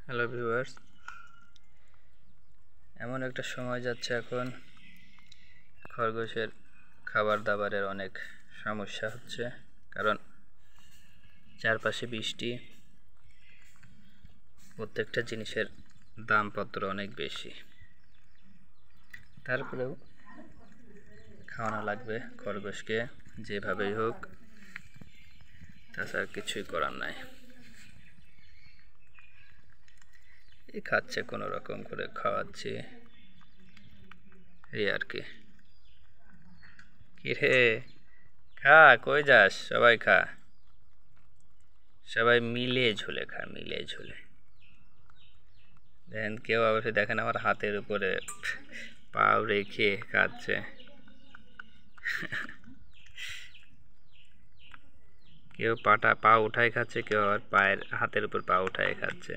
Hello viewers, এমন একটা সময় যাচ্ছে এখন খরগোশের খাবার দাবারের অনেক সমস্যা হচ্ছে। কারণ চারপাশে বৃষ্টি, প্রত্যেকটা জিনিসের দামপত্র অনেক বেশি। তারপরেও খাওয়ানো লাগবে খরগোশকে যেভাবেই হোক, তাছাড়া কিছুই করার নাই। এই খাচ্ছে, কোনো রকম করে খাওয়াচ্ছি, এই আর কি। কিরে খা, কই যাস? সবাই খা, সবাই মিলে ঝুলে খা, মিলে ঝুলে। দেখেন কেউ অবশ্যই দেখেন আমার হাতের উপরে পাও রেখে খাচ্ছে। কেউ পা উঠায় খাচ্ছে, কেউ আবার হাতের উপর পা উঠায় খাচ্ছে।